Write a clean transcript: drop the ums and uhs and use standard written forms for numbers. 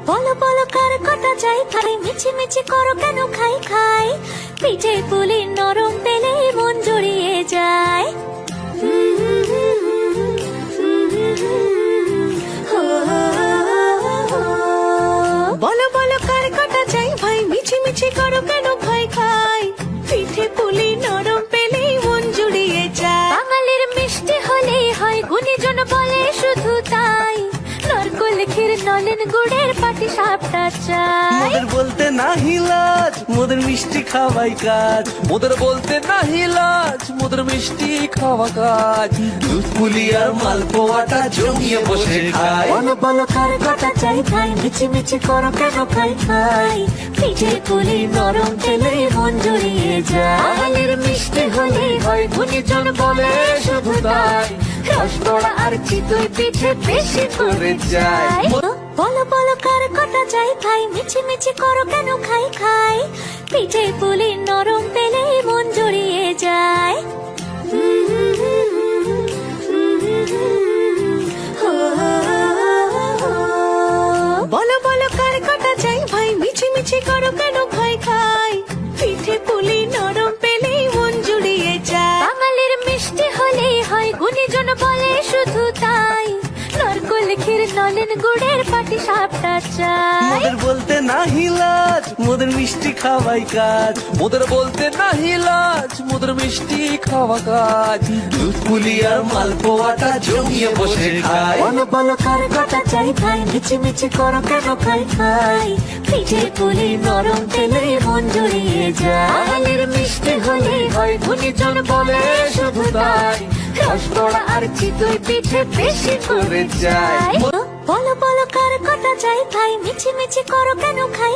বলো বলো কার কটা চাই খাই, মিছি মিছি করো কেন খাই খাই, পিঠে পুলি নরম পেলে মন জড়িয়ে যায়। বলো বলো কার কটা চাই ভাই, মিছি মিছি করো কেন খাই খাই, পিঠে পুলি নরম পেলে মন জড়িয়ে যায়। বাঙালির মিষ্টি হলেই হয়, গুণীজন বলে শুধু তাই, নারকোল ক্ষীর নলেন গুড়ের পাটি সাপটা চাই। মোদের বলতে নাহি লাজ, মোদের মিষ্টি খাওয়াই কাজ। মোদের বলতে নাহি লাজ, মোদের মিষ্টি খাওয়া কাজ। দুধ পুলি আর মালপোয়াটা জমিয়ে বসে খায়। বলো বলো কার কটা চাই ভাই, মিছি মিছি করো কেন খাই খাই, পিঠে পুলি নরম পেলে মন জড়িয়ে যায়। বাঙালির মিষ্টি হলেই হয়, গুণীজন বলে শুধু তাই, রসগোড়া আর চিতই পিঠে বেশি করে যায়। বলো বলো কার কটা চাই ভাই, মিছি মিছি করো কেন খাই খাই, পিঠে পুলি নরম পেলে মন জড়িয়ে যায়। বলো বলো কার কটা চাই ভাই, মিছি মিছি করো কেন খাই খাই, পিঠে পুলি নরম পেলে মন জুড়িয়ে যায়। বাঙালির মিষ্টি হলেই হয়, গুণীজন বলে শুধু তাই, নারকোল ক্ষীর নলেন গুড়ের পাটি সাপটা চাই। মোদের বলতে নাহি লাজ, মোদের মিষ্টি খাওয়াই কাজ। মোদের বলতে নাহি লাজ, মোদের মিষ্টি খাওয়া কাজ। দুধ পুলি আর মালপোয়াটা জমিয়ে বসে খায়। বলো বলো কার কটা চাই ভাই, মিছি মিছি করো কেন খাই খাই, পিঠে পুলি নরম পেলে মন জড়িয়ে যায়। বাঙালির মিষ্টি হলেই হয়, গুণীজন বলে শুধু তাই, রসগোড়া আর চিতই পিঠে বেশি করে যায়। বলো বলো কার কটা চাই ভাই, মিছি মিছি করো কেন খাই